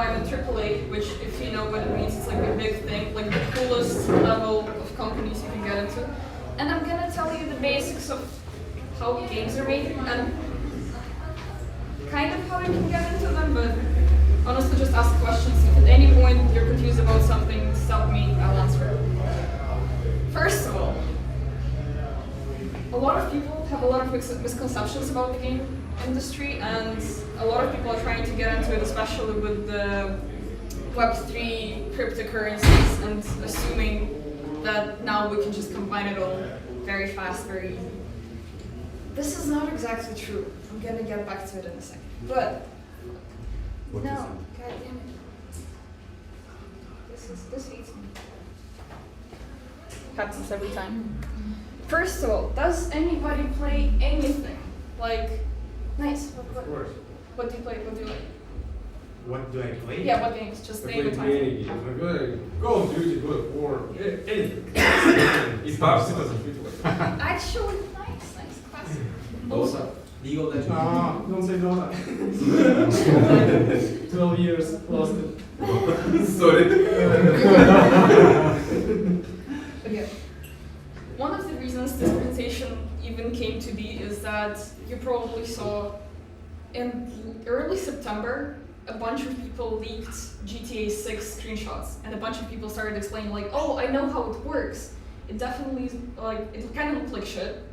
arrive at AAA, which, if you know what it means, it's like a big thing, like the coolest level of companies you can get into. And I'm gonna tell you the basics of how games are made and kind of how you can get into them, but honestly, just ask questions. If at any point you're confused about something, stop me, I'll answer it. First of all, a lot of people have a lot of misconceptions about the game industry, and a lot of people are trying to get into it, especially with the Web3 cryptocurrencies, and assuming that now we can just combine it all very fast, very easy. This is not exactly true. I'm gonna get back to it in a second. But no, god damn it. This eats me. Happens every time. First of all, does anybody play anything? Like, nice. What? Of course. What do you play? What do you like? What do I play? Yeah, what games? Just I name play a many title. games. I play Call of Duty, God of War, anything. It's Star Citizen. Actually, nice, classic. Dota. League of Legends. Don't say Dota. 12 years, lost it. Sorry. Okay. One of the reasons this presentation even came to be is that you probably saw in early September, a bunch of people leaked GTA 6 screenshots, and a bunch of people started explaining like, oh, I know how it works. It definitely, like, it kind of looked like shit.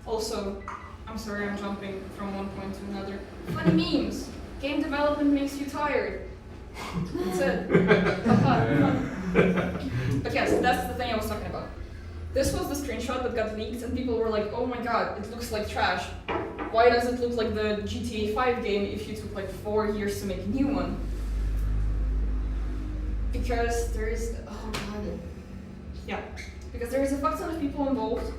Also, I'm sorry, I'm jumping from one point to another. Funny memes. Game development makes you tired. That's it. But yes, that's the thing I was talking about. This was the screenshot that got leaked, and people were like, oh my god, it looks like trash. Why does it look like the GTA 5 game if you took like 4 years to make a new one? Because there is, oh god. Yeah, because there is a fuck ton of people involved.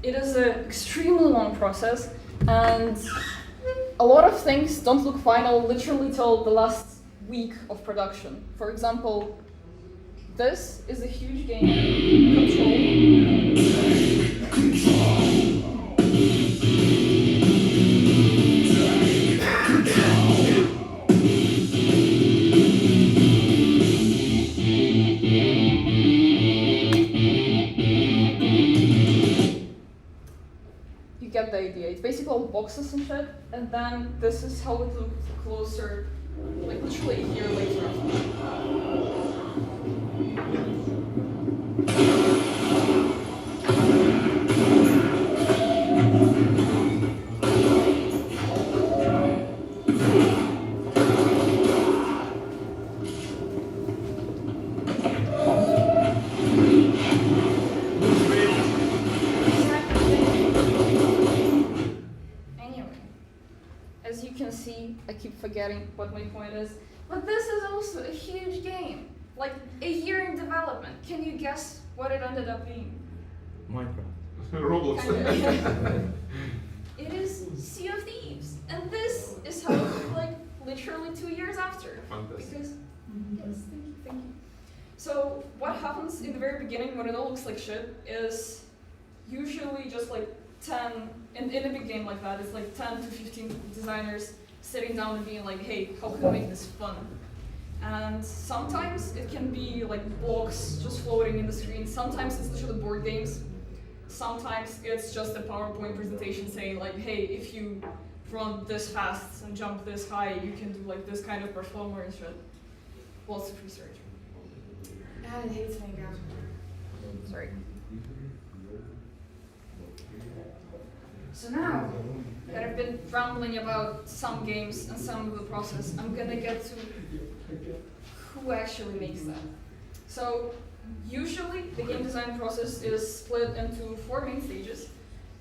It is an extremely long process, and a lot of things don't look final literally till the last week of production. For example, this is a huge game, Control. You get the idea. It's basically all boxes and shit, and then this is how it looked closer, like literally a year later. As you can see, I keep forgetting what my point is, but this is also a huge game. Like, a year in development. Can you guess what it ended up being? Minecraft. Roblox. It is Sea of Thieves. And this is how it looked like literally 2 years after. Fantastic. Because, yes, thank you. So, what happens in the very beginning when it all looks like shit is usually just like 10, in a big game like that, it's like 10 to 15 designers sitting down and being like, hey, how can we make this fun? And sometimes it can be like blocks just floating in the screen. Sometimes it's literally board games. Sometimes it's just a PowerPoint presentation saying like, hey, if you run this fast and jump this high, you can do like this kind of performer and shit. Lots of research. And it hates me, guys. Sorry. So now that I've been rambling about some games and some of the process, I'm gonna get to who actually makes that. So usually the game design process is split into 4 main stages.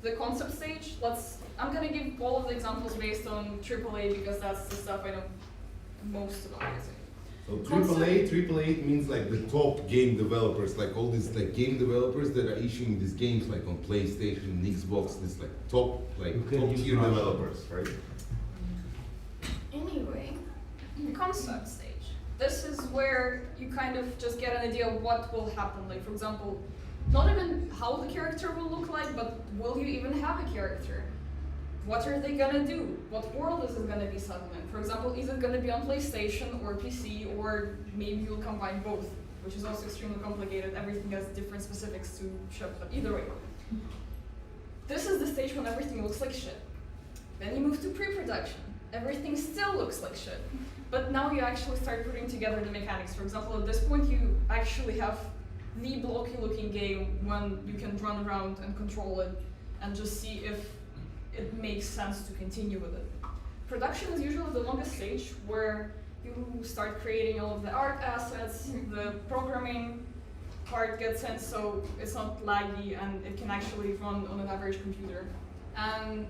The concept stage, I'm gonna give all of the examples based on AAA because that's the stuff I know most about, I think. So AAA means like the top game developers, like all these like game developers that are issuing these games like on PlayStation, Xbox, this like top tier developers, right? Anyway, the concept stage. This is where you kind of just get an idea of what will happen. Like, for example, not even how the character will look like, but will you even have a character? what are they gonna do? What world is it gonna be set in? For example, is it gonna be on PlayStation or PC, or maybe you'll combine both, which is also extremely complicated. Everything has different specifics to ship, but either way. This is the stage when everything looks like shit. Then you move to pre-production. Everything still looks like shit. But now you actually start putting together the mechanics. For example, at this point you actually have the blocky looking game when you can run around and control it and just see if it makes sense to continue with it. Production is usually the longest stage where you start creating all of the art assets, the programming part gets in so it's not laggy and it can actually run on an average computer. And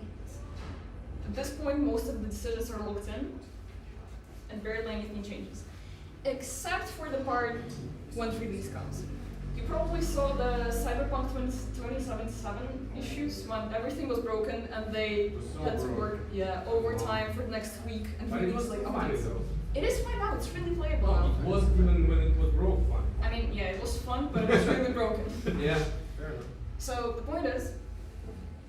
at this point, most of the decisions are locked in and barely anything changes. Except for the part when release comes. You probably saw the Cyberpunk 2077 issues when everything was broken and they had to work overtime for the next week and But it release was like fine updates. though. It is fine now, it's really playable Well, now. it was even when it was broke fine. I mean, yeah, it was fun, but it was really broken. Yeah, fair enough. So the point is,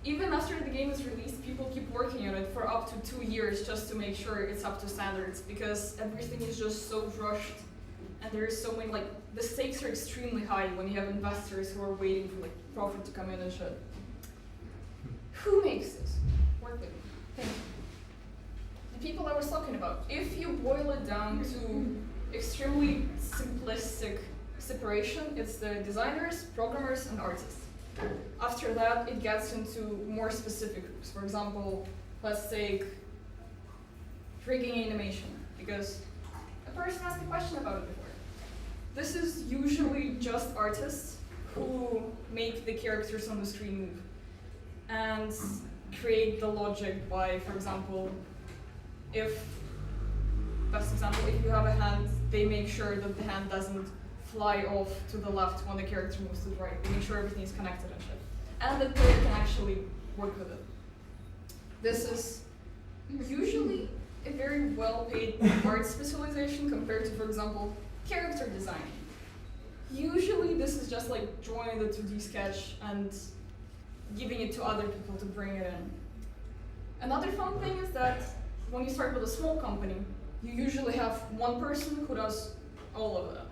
even after the game is released, people keep working on it for up to 2 years just to make sure it's up to standards, because everything is just so rushed, and there is so many, like, the stakes are extremely high when you have investors who are waiting for, like, profit to come in and shit. Who makes this work with me? Thank you. The people I was talking about. If you boil it down to extremely simplistic separation, it's the designers, programmers, and artists. After that, it gets into more specific groups. For example, let's take rigging animation, because a person asked a question about it before. This is usually just artists who make the characters on the screen move and create the logic by, for example, best example, if you have a hand, they make sure that the hand doesn't fly off to the left when the character moves to the right. They make sure everything is connected and shit. And the player can actually work with it. This is usually a very well-paid art specialization compared to, for example, character design. Usually this is just like drawing the 2D sketch and giving it to other people to bring it in. Another fun thing is that when you start with a small company, you usually have one person who does all of that.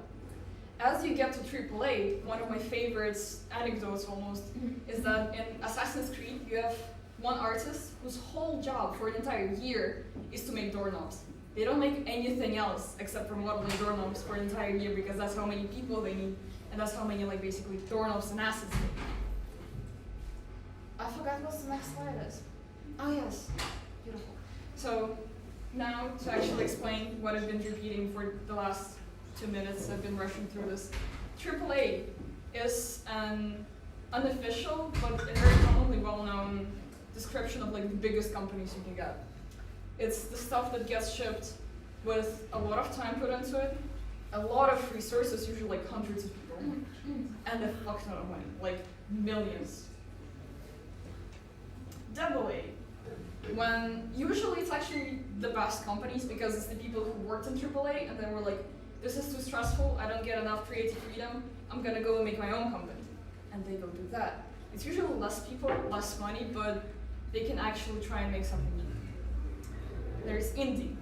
As you get to AAA, one of my favorite anecdotes almost is that in Assassin's Creed, you have one artist whose whole job for an entire year is to make doorknobs. They don't make anything else except for modeling doorknobs for an entire year because that's how many people they need and that's how many like basically doorknobs and assets they need. I forgot what the next slide is. Oh yes, beautiful. So now to actually explain what I've been repeating for the last 2 minutes, I've been rushing through this. AAA is an unofficial but a very commonly well-known description of like the biggest companies you can get. It's the stuff that gets shipped with a lot of time put into it, a lot of resources, usually like hundreds of people, and a fuck ton of money, like millions. AA. When usually it's actually the best companies because it's the people who worked in AAA and then were like, this is too stressful, I don't get enough creative freedom, I'm gonna go and make my own company. And they go do that. It's usually less people, less money, but they can actually try and make something new. There's indie,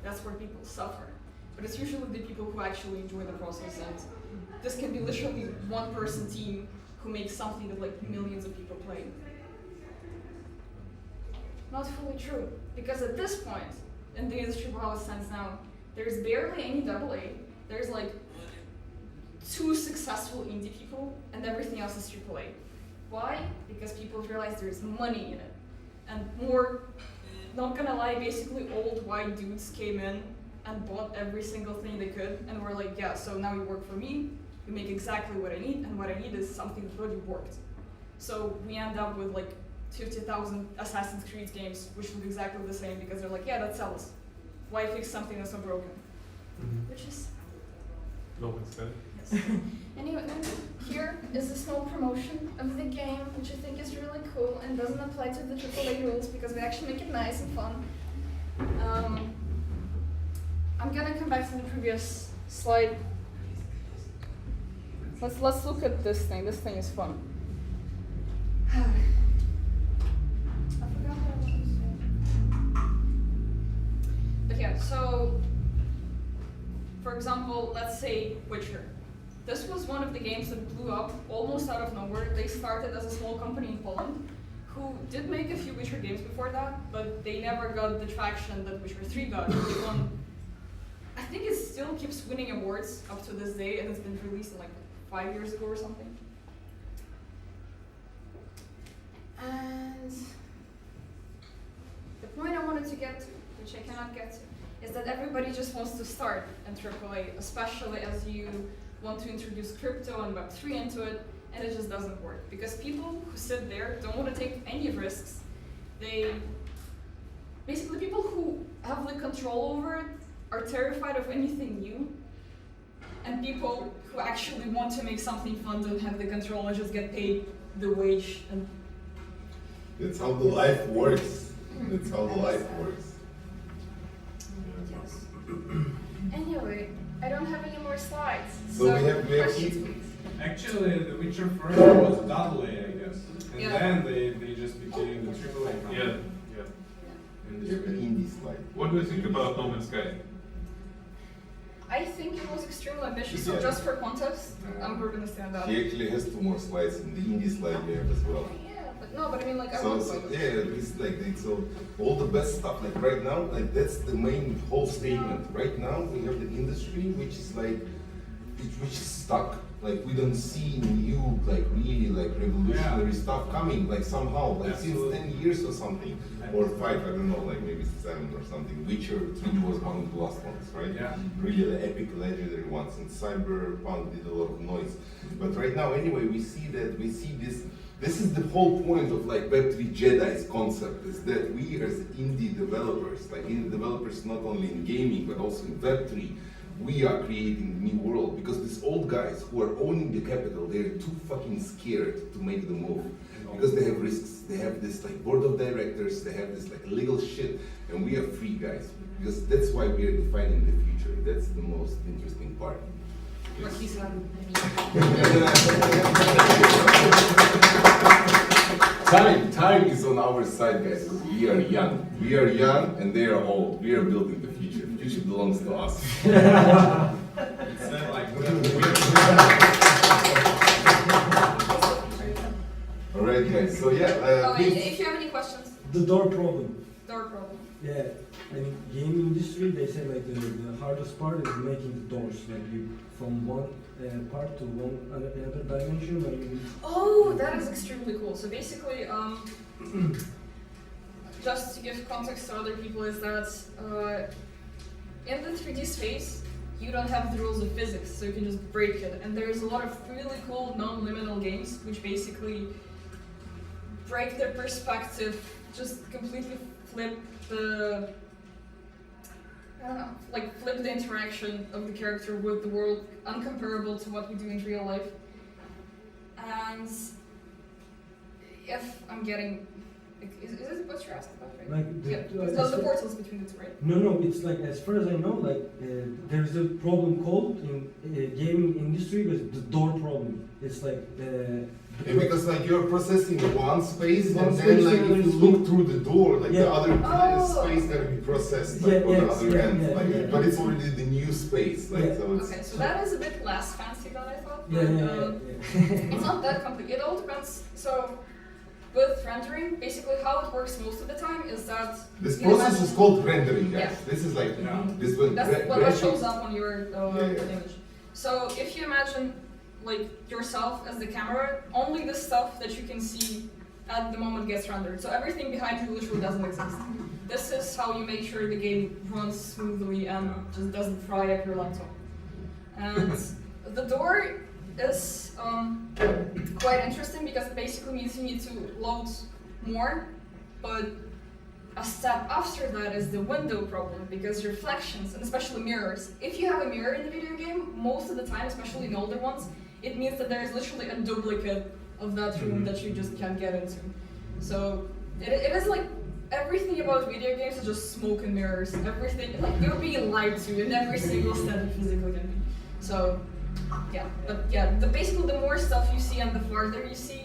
that's where people suffer. But it's usually the people who actually enjoy the process, and this can be literally one person team who makes something that like millions of people play. Not fully true, because at this point, in the industry for how it stands now, there's barely any AA, there's like 2 successful indie people, and everything else is AAA. Why? Because people realize there's money in it. And more, not gonna lie, basically old white dudes came in and bought every single thing they could, and were like, yeah, so now you work for me, you make exactly what I need, and what I need is something that already worked. So we end up with like 50,000 Assassin's Creed games, which look exactly the same, because they're like, yeah, that sells. Why fix something that's not broken? Which is... No consent. Yes. Anyway, here is a small promotion of the game, which I think is really cool and doesn't apply to the AAA rules because we actually make it nice and fun. I'm gonna come back to the previous slide. Let's look at this thing. This thing is fun. I forgot what I was saying. say Witcher. This was one of the games that blew up almost out of nowhere. They started as a small company in Poland who did make a few Witcher games before that, but they never got the traction that Witcher 3 got. They won, I think it still keeps winning awards up to this day, and it's been released like 5 years ago or something. And the point I wanted to get to, which I cannot get to, is that everybody just wants to start in AAA, especially as you want to introduce crypto and Web3 into it, and it just doesn't work. Because people who sit there don't want to take any risks. Basically people who have the control over it are terrified of anything new, and people who actually want to make something fun don't have the control and just get paid the wage. And That's how the life works. That's how the life works. yes. Anyway, I don't have any more slides. So we have questions, Keith. please. Actually, The Witcher first was AA, I guess. And Yeah. then they just became the AAA company. Yeah, yeah. In You this have the way. indie slide. What do you think about No Man's Sky? I think it was extremely ambitious, so Yeah. just for context, we're gonna stand up. He actually has 2 more slides in the indie slide you have as well. Yeah, but no, but I mean, like, I So, want so to. yeah, it's like so all the best stuff like right now, like that's the main whole statement. Right now we have the industry which is like which is stuck. Like we don't see new like really like revolutionary stuff coming like somehow like Absolutely. since 10 years or something or 5, I don't know, like maybe 7 or something. Witcher 3 was one of the last ones, right? Yeah. Really the epic legendary ones, and Cyberpunk did a lot of noise. But right now anyway we see this. This is the whole point of like Web3 Jedi's concept, is that we as indie developers, like indie developers not only in gaming but also in Web3, we are creating the new world, because these old guys who are owning the capital, they're too fucking scared to make the move. Because they have risks, they have this like board of directors, they have this like legal shit, and we are free guys. Because that's why we are defining the future. That's the most interesting part. What he said. Time is on our side, guys, because we are young. We are young and they are old. We are building the future. The future belongs to us. It's not like Alright, guys, so yeah, Oh, and please. if you have any questions, The door problem. door problem. Yeah, in game industry, they say like the hardest part is making the doors, like you from one part to another dimension. Like you, Oh, that is extremely cool. So basically, just to give context to other people, is that in the 3D space, you don't have the rules of physics, so you can just break it. And there's a lot of really cool non-liminal games, which basically break their perspective, just completely flip the, I don't know, like flip the interaction of the character with the world, uncomparable to what we do in real life. And if I'm getting, is it what you're asking about, right? like Yeah, the portals between the two, right? no, it's like as far as I know, like there's a problem called in gaming industry with the door problem. It's like Yeah, because like you're processing one space One and space, then like another if you space. look through the door, like the Yeah. other Oh. space gotta be processed like Yeah, on the yes, other yeah, end. yeah, Like, yeah. but it's already the new space, like Yeah. so it's Okay, so that is a bit less fancy than I thought. yeah, but, yeah. It's not that complicated. It all depends. So, with rendering, basically how it works most of the time is that this you process imagine- is called rendering, guys. Yeah. This is like Yeah. this one. That's what shows up on your Yeah. image. So if you imagine like yourself as the camera, only the stuff that you can see at the moment gets rendered. So everything behind you literally doesn't exist. This is how you make sure the game runs smoothly and just doesn't fry up your laptop. And the door is quite interesting because it basically means you need to load more, but a step after that is the window problem, because reflections, and especially mirrors. If you have a mirror in the video game, most of the time, especially in older ones, it means that there is literally a duplicate of that room that you just can't get into. So it is like everything about video games is just smoke and mirrors. Everything, like you're being lied to in every single step you physically can be. So yeah, but yeah, basically the more stuff you see and the farther you see,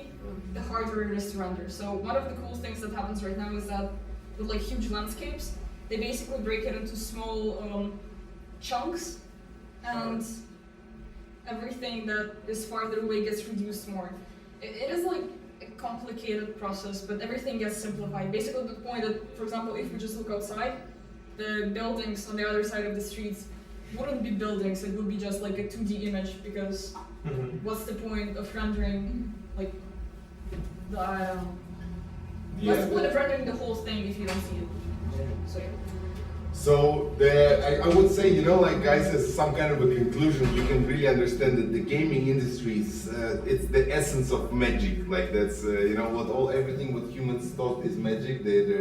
the harder it is to render. So one of the cool things that happens right now is that with like huge landscapes, they basically break it into small chunks, and everything that is farther away gets reduced more. It is like a complicated process, but everything gets simplified. Basically, to the point that, for example, if we just look outside, the buildings on the other side of the streets wouldn't be buildings, it would be just like a 2D image, because what's the point of rendering, like, the, what's the point of rendering the whole thing if you don't see it? So yeah. So I would say, you know, like guys, as some kind of a conclusion, you can really understand that the gaming industry is it's the essence of magic. Like that's you know what everything what humans thought is magic. They're